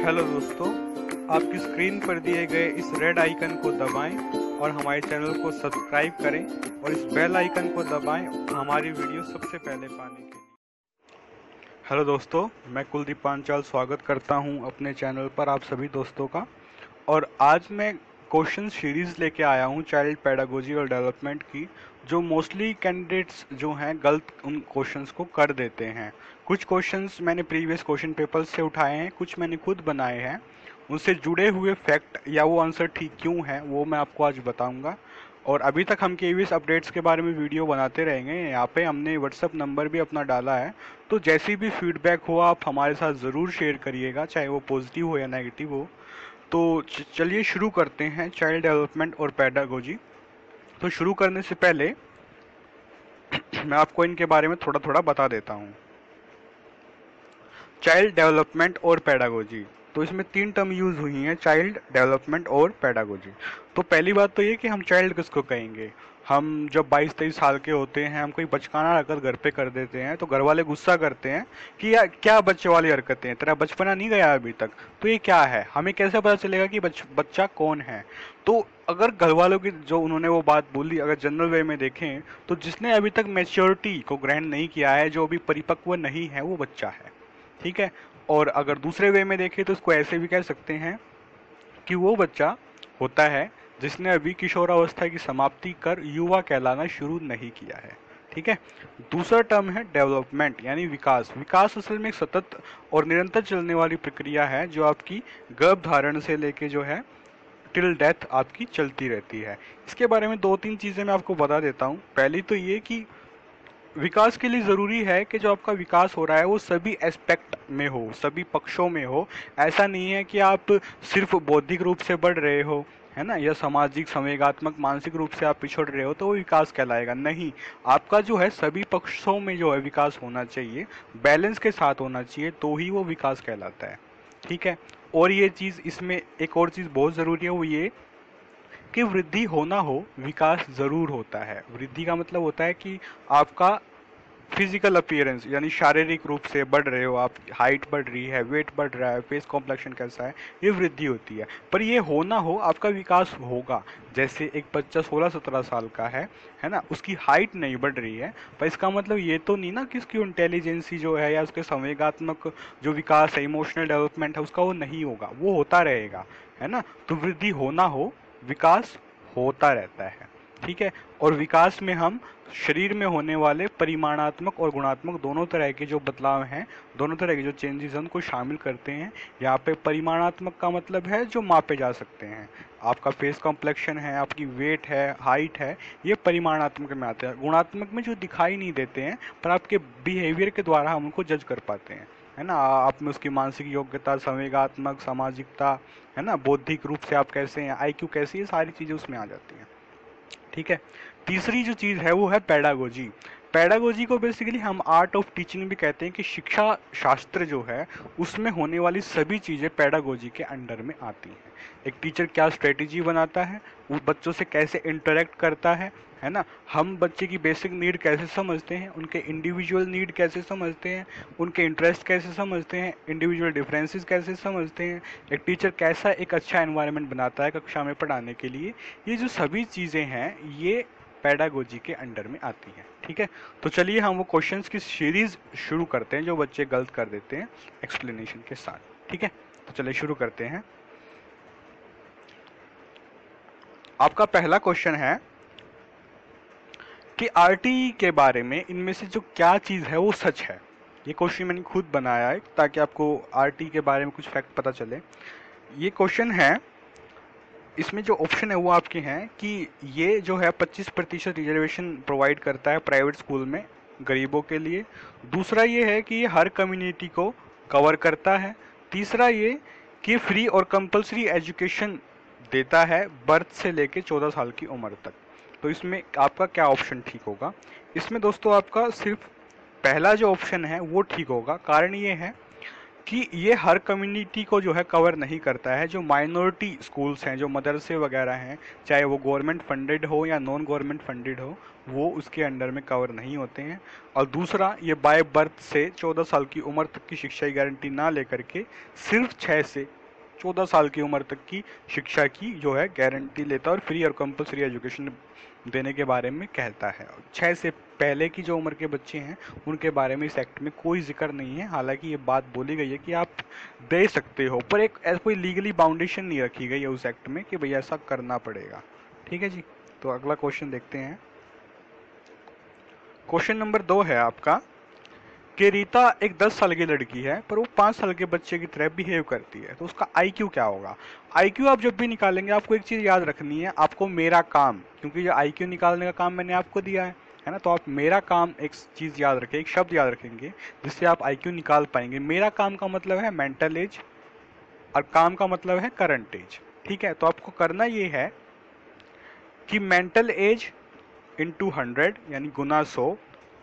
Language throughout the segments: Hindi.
हेलो दोस्तों, आपकी स्क्रीन पर दिए गए इस रेड आइकन को दबाएं और हमारे चैनल को सब्सक्राइब करें और इस बेल आइकन को दबाएं हमारी वीडियो सबसे पहले पाने के लिए। हेलो दोस्तों, मैं कुलदीप पांचाल स्वागत करता हूं अपने चैनल पर आप सभी दोस्तों का। और आज मैं क्वेश्चन सीरीज लेके आया हूं चाइल्ड पेडागोजी और डेवलपमेंट की, जो मोस्टली कैंडिडेट्स जो हैं गलत उन क्वेश्चंस को कर देते हैं। कुछ क्वेश्चंस मैंने प्रीवियस क्वेश्चन पेपर से उठाए हैं, कुछ मैंने खुद बनाए हैं। उनसे जुड़े हुए फैक्ट या वो आंसर ठीक क्यों है वो मैं आपको आज बताऊंगा। और अभी तक हम केवीएस अपडेट्स के बारे में वीडियो बनाते रहेंगे। यहाँ पे हमने व्हाट्सअप नंबर भी अपना डाला है, तो जैसी भी फीडबैक हो आप हमारे साथ ज़रूर शेयर करिएगा, चाहे वो पॉजिटिव हो या नेगेटिव हो। तो चलिए शुरू करते हैं चाइल्ड डेवलपमेंट और पेडागोजी। तो शुरू करने से पहले मैं आपको इनके बारे में थोड़ा थोड़ा बता देता हूँ। चाइल्ड डेवलपमेंट और पेडागोजी, तो इसमें तीन टर्म यूज हुई हैं, चाइल्ड डेवलपमेंट और पेडागोजी। तो पहली बात तो ये कि हम चाइल्ड किसको कहेंगे। हम जब 22-23 साल के होते हैं, हम कोई बचकाना हरकत घर पे कर देते हैं तो घर वाले गुस्सा करते हैं कि यार क्या बच्चे वाली हरकतें हैं, तेरा बचपना नहीं गया अभी तक, तो ये क्या है। हमें कैसे पता चलेगा कि बच्चा कौन है। तो अगर घर वालों की जो उन्होंने वो बात बोली, अगर जनरल वे में देखें तो जिसने अभी तक मैच्योरिटी को ग्रहण नहीं किया है, जो अभी परिपक्व नहीं है, वो बच्चा है। ठीक है। और अगर दूसरे वे में देखें तो इसको ऐसे भी कह सकते हैं कि वो बच्चा होता है जिसने अभी किशोरावस्था की समाप्ति कर युवा कहलाना शुरू नहीं किया है। ठीक है। दूसरा टर्म है डेवलपमेंट यानी विकास। विकास असल में एक सतत और निरंतर चलने वाली प्रक्रिया है जो आपकी गर्भ धारण से लेके जो है टिल डेथ आपकी चलती रहती है। इसके बारे में दो तीन चीजें मैं आपको बता देता हूँ। पहली तो ये कि विकास के लिए जरूरी है कि जो आपका विकास हो रहा है वो सभी एस्पेक्ट में हो, सभी पक्षों में हो। ऐसा नहीं है कि आप सिर्फ बौद्धिक रूप से बढ़ रहे हो, है ना, या सामाजिक संवेगात्मक मानसिक रूप से आप पिछड़ रहे हो तो वो विकास कहलाएगा। नहीं, आपका जो है सभी पक्षों में जो है विकास होना चाहिए, बैलेंस के साथ होना चाहिए, तो ही वो विकास कहलाता है। ठीक है। और ये चीज, इसमें एक और चीज बहुत जरूरी है, वो ये कि वृद्धि होना हो, विकास जरूर होता है। वृद्धि का मतलब होता है कि आपका फिजिकल अपीयरेंस यानी शारीरिक रूप से बढ़ रहे हो आप, हाइट बढ़ रही है, वेट बढ़ रहा है, फेस कॉम्प्लेक्शन कैसा है, ये वृद्धि होती है। पर ये होना हो, आपका विकास होगा। जैसे एक बच्चा 16-17 साल का है ना, उसकी हाइट नहीं बढ़ रही है, पर इसका मतलब ये तो नहीं ना कि उसकी इंटेलिजेंसी जो है या उसके संवेगात्मक जो विकास है, इमोशनल डेवलपमेंट है, उसका वो नहीं होगा, वो होता रहेगा, है ना। तो वृद्धि होना हो, विकास होता रहता है। ठीक है। और विकास में हम शरीर में होने वाले परिमाणात्मक और गुणात्मक दोनों तरह के जो बदलाव हैं, दोनों तरह के जो चेंजेस हैं, उनको शामिल करते हैं। यहाँ पे परिमाणात्मक का मतलब है जो मापे जा सकते हैं। आपका फेस कॉम्प्लेक्शन है, आपकी वेट है, हाइट है, ये परिमाणात्मक में आते हैं। गुणात्मक में जो दिखाई नहीं देते हैं पर आपके बिहेवियर के द्वारा हम उनको जज कर पाते हैं, है ना। आप में उसकी मानसिक योग्यता, संवेगात्मक, सामाजिकता, है ना, बौद्धिक रूप से आप कैसे हैं, आईक्यू कैसी, ये सारी चीजें उसमें आ जाती हैं। ठीक है। तीसरी जो चीज है वो है पेडागोजी। पेडागोजी को बेसिकली हम आर्ट ऑफ टीचिंग भी कहते हैं, कि शिक्षा शास्त्र जो है उसमें होने वाली सभी चीजें पेडागोजी के अंडर में आती हैं। एक टीचर क्या स्ट्रेटेजी बनाता है, वो बच्चों से कैसे इंटरेक्ट करता है ना, हम बच्चे की बेसिक नीड कैसे समझते हैं, उनके इंडिविजुअल नीड कैसे समझते हैं, उनके इंटरेस्ट कैसे समझते हैं, इंडिविजुअल डिफरेंसेस कैसे समझते हैं, एक टीचर कैसा एक अच्छा एनवायरनमेंट बनाता है कक्षा में पढ़ाने के लिए, ये जो सभी चीज़ें हैं ये पेडागोजी के अंडर में आती हैं। ठीक है। तो चलिए हम वो क्वेश्चंस की सीरीज शुरू करते हैं जो बच्चे गलत कर देते हैं एक्सप्लेनेशन के साथ। ठीक है। तो चलिए शुरू करते हैं। आपका पहला क्वेश्चन है कि आरटी के बारे में इनमें से जो क्या चीज है वो सच है। ये क्वेश्चन मैंने खुद बनाया है ताकि आपको आरटी के बारे में कुछ फैक्ट पता चले। ये क्वेश्चन है, इसमें जो ऑप्शन है वो आपके हैं कि ये जो है 25% रिजर्वेशन प्रोवाइड करता है प्राइवेट स्कूल में गरीबों के लिए। दूसरा ये है कि ये हर कम्युनिटी को कवर करता है। तीसरा ये कि फ्री और कंपलसरी एजुकेशन देता है बर्थ से लेके 14 साल की उम्र तक। तो इसमें आपका क्या ऑप्शन ठीक होगा। इसमें दोस्तों आपका सिर्फ पहला जो ऑप्शन है वो ठीक होगा। कारण ये है कि ये हर कम्युनिटी को जो है कवर नहीं करता है। जो माइनॉरिटी स्कूल्स हैं, जो मदरसे वगैरह हैं, चाहे वो गवर्नमेंट फंडेड हो या नॉन गवर्नमेंट फंडेड हो, वो उसके अंडर में कवर नहीं होते हैं। और दूसरा, ये बाय बर्थ से 14 साल की उम्र तक की शिक्षा की गारंटी ना लेकर के सिर्फ 6 से 14 साल की उम्र तक की शिक्षा की जो है गारंटी लेता है और फ्री और कंपलसरी एजुकेशन देने के बारे में कहता है। 6 से पहले की जो उम्र के बच्चे हैं उनके बारे में इस एक्ट में कोई जिक्र नहीं है। हालांकि ये बात बोली गई है कि आप दे सकते हो, पर एक ऐसा कोई लीगली बाउंडेशन नहीं रखी गई है उस एक्ट में कि भैया ऐसा करना पड़ेगा। ठीक है जी। तो अगला क्वेश्चन देखते हैं। क्वेश्चन नंबर 2 है आपका कि रीता एक 10 साल की लड़की है पर वो 5 साल के बच्चे की तरह बिहेव करती है, तो उसका आईक्यू क्या होगा? आईक्यू आप जब भी निकालेंगे आपको एक चीज याद रखनी है, आपको मेरा काम, क्योंकि जो आईक्यू निकालने का काम मैंने आपको दिया है ना, तो आप मेरा काम एक चीज याद रखें, एक शब्द याद रखेंगे जिससे आप आईक्यू निकाल पाएंगे। मेरा काम का मतलब है मेंटल एज और काम का मतलब है करंट एज। ठीक है, तो आपको करना ये है कि मेंटल एज इंटू 100 यानी गुना 100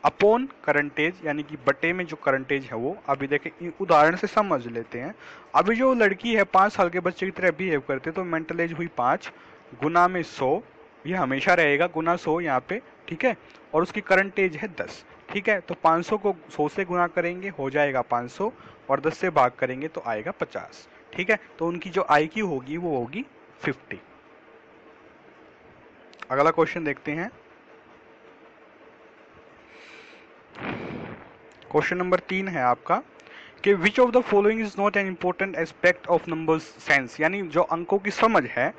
अपॉन करंट एज यानी कि बटे में जो करंट एज है वो। अभी देखें उदाहरण से समझ लेते हैं। अभी जो लड़की है 5 साल के बच्चे की तरह बिहेव करते तो मेंटल एज हुई 5 गुना में 100, ये हमेशा रहेगा गुना 100 यहाँ पे। ठीक है, और उसकी करंट एज है 10। ठीक है, तो 500 को 100 से गुना करेंगे हो जाएगा 500 और 10 से भाग करेंगे तो आएगा 50। ठीक है, तो उनकी जो आईक्यू होगी वो होगी 50। अगला क्वेश्चन देखते हैं। क्वेश्चन नंबर 3 है आपका कि which of the following is not an important aspect of numbers sense, यानी जो अंकों की समझ है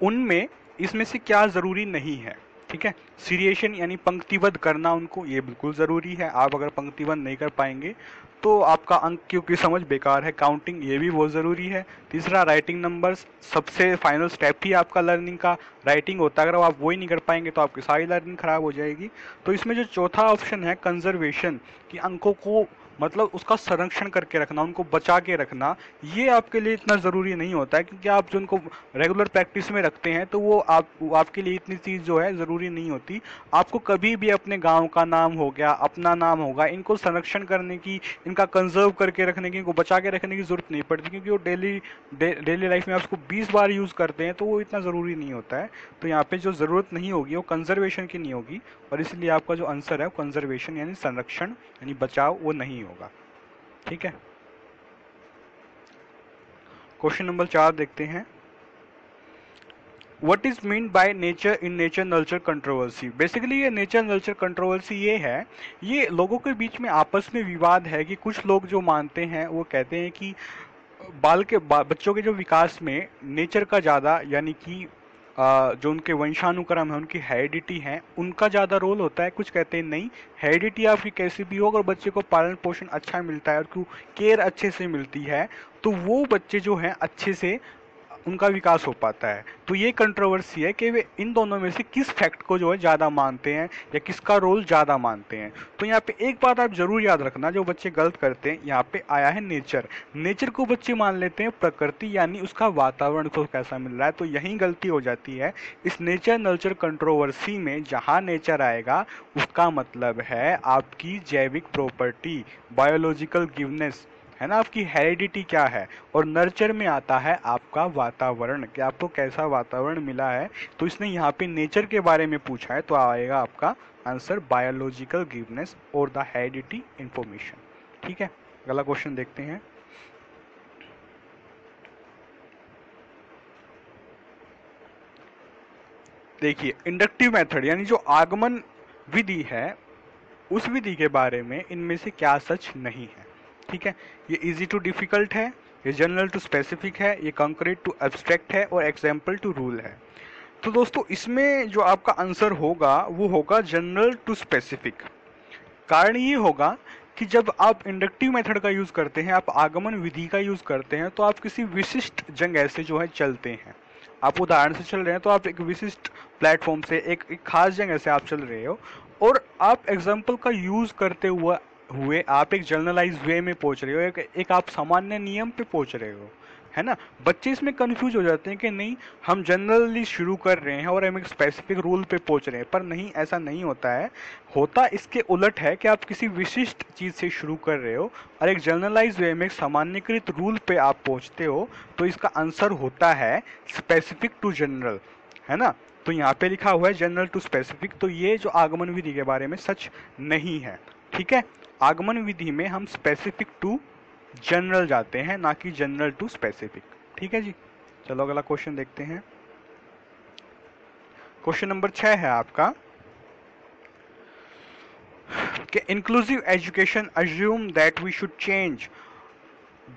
उनमें इसमें से क्या जरूरी नहीं है। ठीक है, सीरिएशन यानी पंक्तिबद्ध करना उनको, ये बिल्कुल जरूरी है। आप अगर पंक्तिबद्ध नहीं कर पाएंगे तो आपका अंक की समझ बेकार है। काउंटिंग ये भी बहुत जरूरी है। तीसरा, राइटिंग नंबर्स, सबसे फाइनल स्टेप ही आपका लर्निंग का राइटिंग होता है। अगर आप वही नहीं कर पाएंगे तो आपकी सारी लर्निंग खराब हो जाएगी। तो इसमें जो चौथा ऑप्शन है कंजर्वेशन, कि अंकों को मतलब उसका संरक्षण करके रखना, उनको बचा के रखना, ये आपके लिए इतना ज़रूरी नहीं होता है, क्योंकि आप जो उनको रेगुलर प्रैक्टिस में रखते हैं तो वो आपके लिए इतनी चीज़ जो है ज़रूरी नहीं होती। आपको कभी भी अपने गांव का नाम हो गया, अपना नाम होगा, इनको संरक्षण करने की, इनका कंजर्व करके रखने की, इनको बचा के रखने की ज़रूरत नहीं पड़ती, क्योंकि वो डेली लाइफ में आप उसको 20 बार यूज़ करते हैं तो वो इतना ज़रूरी नहीं होता है। तो यहाँ पे जो ज़रूरत नहीं होगी वो कंजर्वेशन की नहीं होगी, और इसलिए आपका जो आंसर है वो कंजर्वेशन यानी संरक्षण यानी बचाव वो नहीं होगा। ठीक है, क्वेश्चन नंबर 4 देखते हैं। What is mean by nature in nature nurture controversy? Basically ये नेचर नर्चर कंट्रोवर्सी ये है, ये लोगों के बीच में आपस में विवाद है कि कुछ लोग जो मानते हैं वो कहते हैं कि बच्चों के जो विकास में नेचर का ज़्यादा, यानी कि जो उनके वंशानुक्रम है, उनकी हेरिडिटी है, उनका ज़्यादा रोल होता है। कुछ कहते हैं नहीं, हेरिडिटी आपकी कैसी भी हो, अगर बच्चे को पालन पोषण अच्छा मिलता है और केयर अच्छे से मिलती है तो वो बच्चे जो हैं अच्छे से उनका विकास हो पाता है। तो ये कंट्रोवर्सी है कि वे इन दोनों में से किस फैक्ट को जो है ज़्यादा मानते हैं या किसका रोल ज़्यादा मानते हैं। तो यहाँ पे एक बात आप जरूर याद रखना, जो बच्चे गलत करते हैं, यहाँ पे आया है नेचर, नेचर को बच्चे मान लेते हैं प्रकृति, यानी उसका वातावरण को कैसा मिल रहा है, तो यही गलती हो जाती है इस नेचर नर्चर कंट्रोवर्सी में। जहाँ नेचर आएगा उसका मतलब है आपकी जैविक प्रॉपर्टी, बायोलॉजिकल गिवनेस, है ना, आपकी हेरिडिटी क्या है, और नर्चर में आता है आपका वातावरण, कि आपको कैसा वातावरण मिला है। तो इसने यहाँ पे नेचर के बारे में पूछा है, तो आएगा आपका आंसर बायोलॉजिकल गिवनेस और द हेरिडिटी इंफॉर्मेशन। ठीक है, अगला क्वेश्चन देखते हैं। देखिए, इंडक्टिव मेथड यानी जो आगमन विधि है उस विधि के बारे में इनमें से क्या सच नहीं है। ठीक है, ये इजी टू डिफिकल्ट है, ये जनरल टू स्पेसिफिक है, ये कंक्रीट टू एब्स्ट्रैक्ट है और एग्जाम्पल टू रूल है। तो दोस्तों इसमें जो आपका आंसर होगा वो होगा जनरल टू स्पेसिफिक। कारण ये होगा कि जब आप इंडक्टिव मेथड का यूज करते हैं, आप आगमन विधि का यूज करते हैं, तो आप किसी विशिष्ट जगह से जो है चलते हैं। आप उदाहरण से चल रहे हैं तो आप एक विशिष्ट प्लेटफॉर्म से, एक खास जगह से आप चल रहे हो, और आप एग्जाम्पल का यूज करते हुए आप एक जनरलाइज वे में पहुंच रहे हो, एक आप सामान्य नियम पे पहुंच रहे हो, है ना। बच्चे इसमें कंफ्यूज हो जाते हैं कि नहीं, हम जनरली शुरू कर रहे हैं और हम एक स्पेसिफिक रूल पे पहुंच रहे हैं, पर नहीं, ऐसा नहीं होता है। होता इसके उलट है कि आप किसी विशिष्ट चीज से शुरू कर रहे हो और एक जनरलाइज वे में, एक सामान्यकृत रूल पे आप पहुंचते हो, तो इसका आंसर होता है स्पेसिफिक टू जनरल, है ना। तो यहाँ पे लिखा हुआ है जनरल टू स्पेसिफिक, तो ये जो आगमन विधि के बारे में सच नहीं है। ठीक है, आगमन विधि में हम स्पेसिफिक टू जनरल जाते हैं, ना कि जनरल टू स्पेसिफिक। ठीक है जी, चलो अगला क्वेश्चन देखते हैं। क्वेश्चन नंबर 6 है आपका कि inclusive education assume that we should change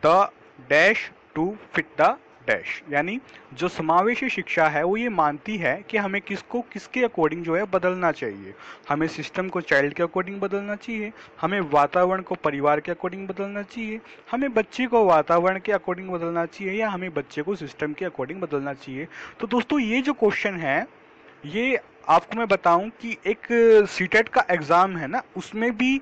the dash to fit the dash, यानी जो समावेशी शिक्षा है वो ये मानती है कि हमें किसको किसके अकॉर्डिंग जो है बदलना चाहिए। हमें सिस्टम को चाइल्ड के अकॉर्डिंग बदलना चाहिए, हमें वातावरण को परिवार के अकॉर्डिंग बदलना चाहिए, हमें बच्चे को वातावरण के अकॉर्डिंग बदलना चाहिए, या हमें बच्चे को सिस्टम के अकॉर्डिंग बदलना चाहिए। तो दोस्तों ये जो क्वेश्चन है, ये आपको मैं बताऊं कि एक सीटेट का एग्जाम है ना, उसमें भी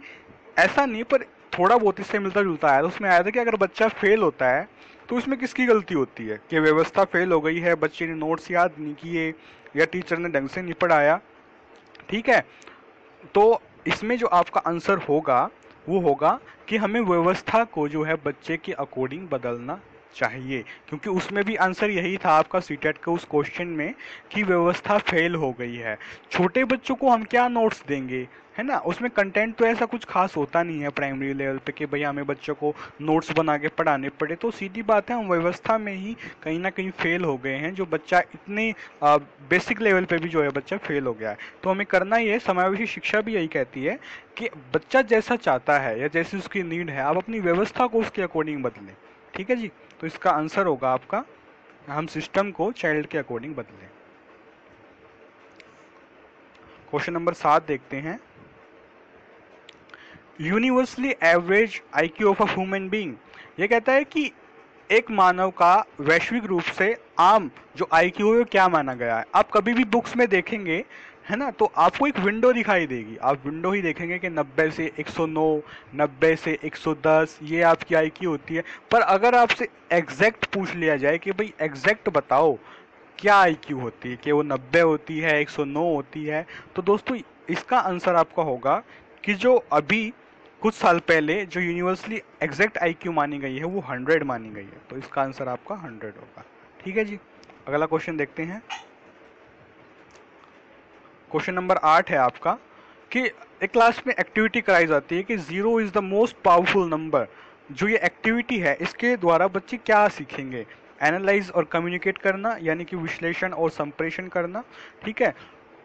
ऐसा नहीं पर थोड़ा बहुत इससे मिलता जुलता आया। तो उसमें आया था कि अगर बच्चा फेल होता है तो उसमें किसकी गलती होती है, कि व्यवस्था फेल हो गई है, बच्चे ने नोट्स याद नहीं किए, या टीचर ने ढंग से नहीं पढ़ाया। ठीक है, तो इसमें जो आपका आंसर होगा वो होगा कि हमें व्यवस्था को जो है बच्चे के अकॉर्डिंग बदलना चाहिए, क्योंकि उसमें भी आंसर यही था आपका सीटेट के उस क्वेश्चन में कि व्यवस्था फेल हो गई है। छोटे बच्चों को हम क्या नोट्स देंगे, है ना, उसमें कंटेंट तो ऐसा कुछ खास होता नहीं है प्राइमरी लेवल पे कि भैया हमें बच्चों को नोट्स बना के पढ़ाने पड़े। तो सीधी बात है, हम व्यवस्था में ही कहीं ना कहीं फेल हो गए हैं, जो बच्चा इतने बेसिक लेवल पे भी जो है बच्चा फेल हो गया है। तो हमें करना ही है, समावेशी शिक्षा भी यही कहती है कि बच्चा जैसा चाहता है या जैसी उसकी नीड है, आप अपनी व्यवस्था को उसके अकॉर्डिंग बदलें। ठीक है जी, तो इसका आंसर होगा आपका, हम सिस्टम को चाइल्ड के अकॉर्डिंग बदलें। क्वेश्चन नंबर 7 देखते हैं। Universally average IQ of a human being, ये कहता है कि एक मानव का वैश्विक रूप से आम जो आईक्यू है वो क्या माना गया है। आप कभी भी बुक्स में देखेंगे, है ना, तो आपको एक विंडो दिखाई देगी, आप विंडो ही देखेंगे कि 90 से 109, 90 से 110 ये आपकी आईक्यू होती है। पर अगर आपसे एग्जैक्ट पूछ लिया जाए कि भाई एग्जैक्ट बताओ क्या आईक्यू होती है, कि वो 90 होती है, 109 होती है, तो दोस्तों इसका आंसर आपका होगा कि जो अभी कुछ साल पहले जो यूनिवर्सली एग्जैक्ट आईक्यू मानी गई है वो 100 मानी गई है। तो इसका आंसर आपका 100 होगा। ठीक है जी, अगला क्वेश्चन देखते हैं। क्वेश्चन नंबर 8 है आपका कि एक क्लास में एक्टिविटी कराई जाती है कि 0 is the most powerful number. जो ये एक्टिविटी है इसके द्वारा बच्चे क्या सीखेंगे, एनालाइज और कम्युनिकेट करना, यानी कि विश्लेषण और संप्रेषण करना। ठीक है,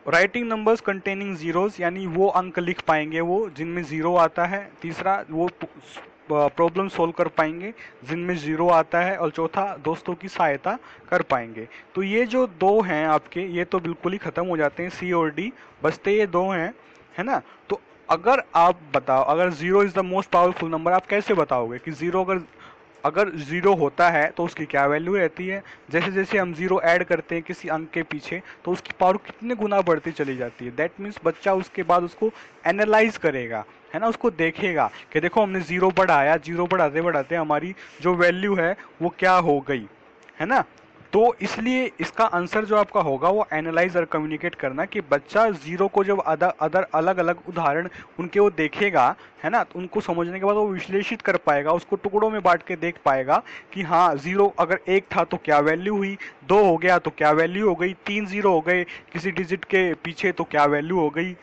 राइटिंग नंबर्स कंटेनिंग जीरोस, यानी वो अंक लिख पाएंगे वो जिनमें जीरो आता है। तीसरा, वो प्रॉब्लम सोल्व कर पाएंगे जिनमें जीरो आता है। और चौथा, दोस्तों की सहायता कर पाएंगे। तो ये जो दो हैं आपके, ये तो बिल्कुल ही खत्म हो जाते हैं, सी और डी बचते ये दो हैं, है ना। तो अगर आप बताओ, अगर zero is the most powerful number, आप कैसे बताओगे कि जीरो अगर अगर जीरो होता है तो उसकी क्या वैल्यू रहती है। जैसे जैसे हम जीरो ऐड करते हैं किसी अंक के पीछे तो उसकी पावर कितने गुना बढ़ती चली जाती है। दैट मीन्स बच्चा उसके बाद उसको एनालाइज करेगा, है ना, उसको देखेगा कि देखो हमने जीरो बढ़ाया, जीरो बढ़ाते बढ़ाते हमारी जो वैल्यू है वो क्या हो गई, है ना। तो इसलिए इसका आंसर जो आपका होगा वो एनालाइज और कम्युनिकेट करना, कि बच्चा जीरो को जब अदर अदर अलग अलग उदाहरण उनके वो देखेगा, है ना, तो उनको समझने के बाद वो विश्लेषित कर पाएगा, उसको टुकड़ों में बांट के देख पाएगा कि हाँ, जीरो अगर एक था तो क्या वैल्यू हुई, दो हो गया तो क्या वैल्यू हो गई, तीन जीरो हो गए किसी डिजिट के पीछे तो क्या वैल्यू हो गई।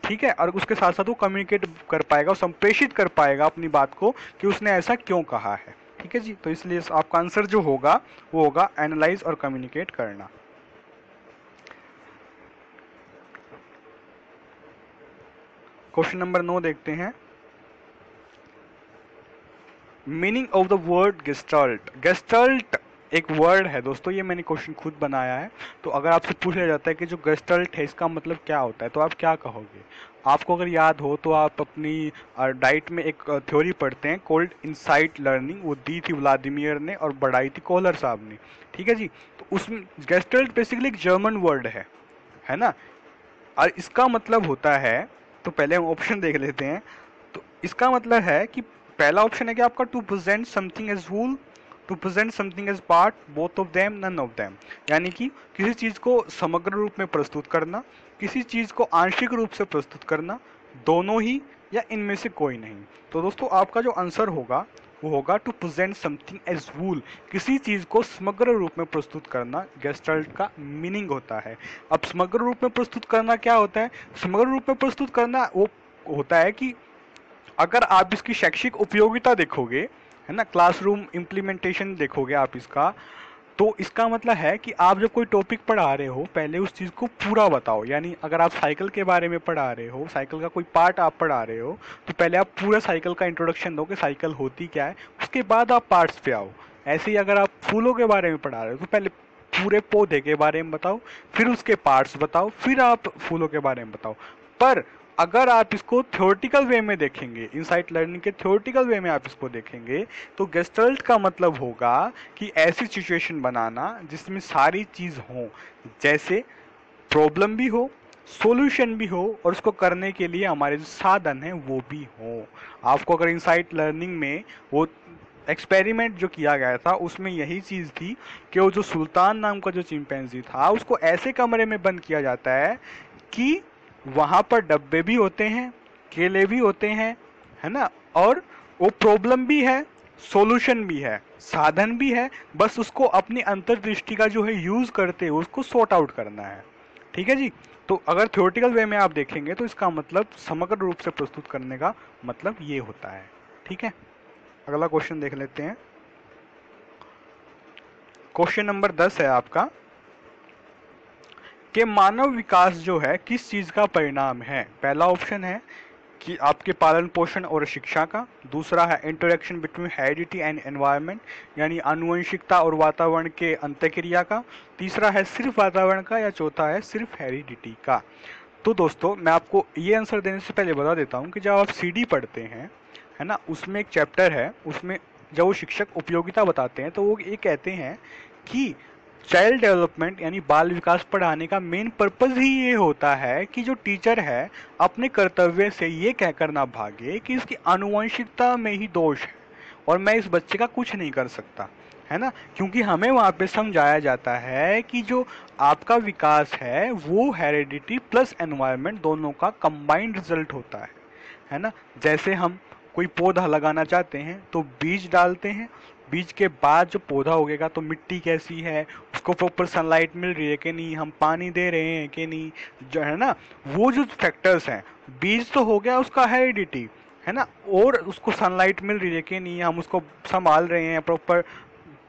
ठीक है, और उसके साथ साथ वो कम्युनिकेट कर पाएगा, संप्रेषित कर पाएगा अपनी बात को कि उसने ऐसा क्यों कहा है। ठीक है जी, तो इसलिए आपका आंसर जो होगा वो होगा एनालाइज और कम्युनिकेट करना। क्वेश्चन नंबर 9 देखते हैं। Meaning of the word gestalt. Gestalt एक वर्ड है दोस्तों, ये मैंने क्वेश्चन खुद बनाया है। तो अगर आपसे पूछ लिया जाता है कि जो गेस्टल्ट है इसका मतलब क्या होता है, तो आप क्या कहोगे। आपको अगर याद हो तो आप अपनी डाइट में एक थ्योरी पढ़ते हैं कोल्ड इनसाइट लर्निंग, वो दी थी व्लादिमीर ने और बढ़ाई थी कोहलर साहब ने। ठीक है जी, तो उसमें गेस्टल्ट बेसिकली एक जर्मन वर्ड है ना, और इसका मतलब होता है, तो पहले हम ऑप्शन देख लेते हैं। तो इसका मतलब है कि पहला ऑप्शन है कि आपका to present something as whole, to present something as part, both of them, none of them, यानी कि किसी चीज को समग्र रूप में प्रस्तुत करना, किसी चीज को आंशिक रूप से प्रस्तुत करना, दोनों ही, या इनमें से कोई नहीं। तो दोस्तों आपका जो आंसर होगा वो होगा टू प्रेजेंट समथिंग एज वूल, किसी चीज को समग्र रूप में प्रस्तुत करना गेस्टल्ट का मीनिंग होता है। अब समग्र रूप में प्रस्तुत करना क्या होता है? समग्र रूप में प्रस्तुत करना वो होता है कि अगर आप इसकी शैक्षिक उपयोगिता देखोगे, है ना, क्लासरूम इम्प्लीमेंटेशन देखोगे आप इसका, तो इसका मतलब है कि आप जब कोई टॉपिक पढ़ा रहे हो पहले उस चीज को पूरा बताओ। यानी अगर आप साइकिल के बारे में पढ़ा रहे हो, साइकिल का कोई पार्ट आप पढ़ा रहे हो, तो पहले आप पूरा साइकिल का इंट्रोडक्शन दो कि साइकिल होती क्या है, उसके बाद आप पार्ट्स पे आओ। ऐसे ही अगर आप फूलों के बारे में पढ़ा रहे हो तो पहले पूरे पौधे के बारे में बताओ, फिर उसके पार्ट्स बताओ, फिर आप फूलों के बारे में बताओ। पर अगर आप इसको थ्योरेटिकल वे में देखेंगे, इनसाइट लर्निंग के थ्योरेटिकल वे में आप इसको देखेंगे, तो गेस्टल्ट का मतलब होगा कि ऐसी सिचुएशन बनाना जिसमें सारी चीज हो, जैसे प्रॉब्लम भी हो, सॉल्यूशन भी हो, और उसको करने के लिए हमारे जो साधन हैं वो भी हो। आपको अगर इनसाइट लर्निंग में वो एक्सपेरिमेंट जो किया गया था उसमें यही चीज थी कि वो जो सुल्तान नाम का जो चिंपैंजी था उसको ऐसे कमरे में बंद किया जाता है कि वहां पर डब्बे भी होते हैं, केले भी होते हैं, है ना, और वो प्रॉब्लम भी है, सॉल्यूशन भी है, साधन भी है, बस उसको अपनी अंतर्दृष्टि का जो है यूज करते हुए उसको सॉर्ट आउट करना है। ठीक है जी। तो अगर थ्योरेटिकल वे में आप देखेंगे तो इसका मतलब समग्र रूप से प्रस्तुत करने का मतलब ये होता है। ठीक है, अगला क्वेश्चन देख लेते हैं। क्वेश्चन नंबर 10 है आपका कि मानव विकास जो है किस चीज का परिणाम है। पहला ऑप्शन है कि आपके पालन पोषण और शिक्षा का, दूसरा है interaction between heredity and environment यानी आनुवंशिकता और वातावरण के अंतःक्रिया का, तीसरा है सिर्फ वातावरण का, या चौथा है सिर्फ हेरिडिटी का। तो दोस्तों मैं आपको ये आंसर देने से पहले बता देता हूँ कि जब आप सीडी पढ़ते हैं, है ना, उसमें एक चैप्टर है, उसमें जब वो शिक्षक उपयोगिता बताते हैं तो वो ये कहते हैं कि चाइल्ड डेवलपमेंट यानी बाल विकास पढ़ाने का मेन पर्पज ही ये होता है कि जो टीचर है अपने कर्तव्य से ये कहकर ना भागे कि इसकी आनुवंशिकता में ही दोष है और मैं इस बच्चे का कुछ नहीं कर सकता, है ना। क्योंकि हमें वहां पे समझाया जाता है कि जो आपका विकास है वो हेरिडिटी प्लस एनवायरनमेंट दोनों का कंबाइंड रिजल्ट होता है ना। जैसे हम कोई पौधा लगाना चाहते हैं तो बीज डालते हैं, बीज के बाद जो पौधा उगेगा तो मिट्टी कैसी है, उसको प्रॉपर सनलाइट मिल रही है कि नहीं, हम पानी दे रहे हैं कि नहीं, जो है ना, वो जो फैक्टर्स हैं, बीज तो हो गया उसका हेरिडिटी, है ना, और उसको सनलाइट मिल रही है कि नहीं, हम उसको संभाल रहे हैं, प्रॉपर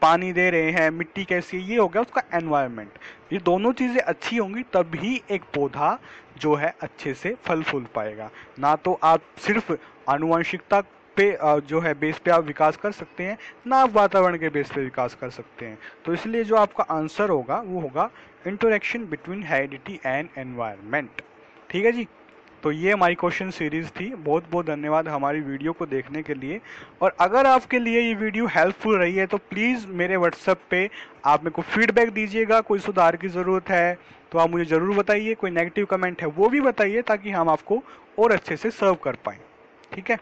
पानी दे रहे हैं, मिट्टी कैसी है, ये हो गया उसका एनवायरनमेंट। ये दोनों चीजें अच्छी होंगी तभी एक पौधा जो है अच्छे से फल फूल पाएगा। ना तो आप सिर्फ आनुवंशिकता पे जो है बेस पे आप विकास कर सकते हैं, ना आप वातावरण के बेस पे विकास कर सकते हैं। तो इसलिए जो आपका आंसर होगा वो होगा interaction between heredity and environment. ठीक है जी। तो ये हमारी क्वेश्चन सीरीज थी। बहुत बहुत धन्यवाद हमारी वीडियो को देखने के लिए। और अगर आपके लिए ये वीडियो हेल्पफुल रही है तो प्लीज़ मेरे व्हाट्सएप पे आप मेरे को फीडबैक दीजिएगा। कोई सुधार की ज़रूरत है तो आप मुझे ज़रूर बताइए, कोई नेगेटिव कमेंट है वो भी बताइए ताकि हम आपको और अच्छे से सर्व कर पाएँ। ठीक है।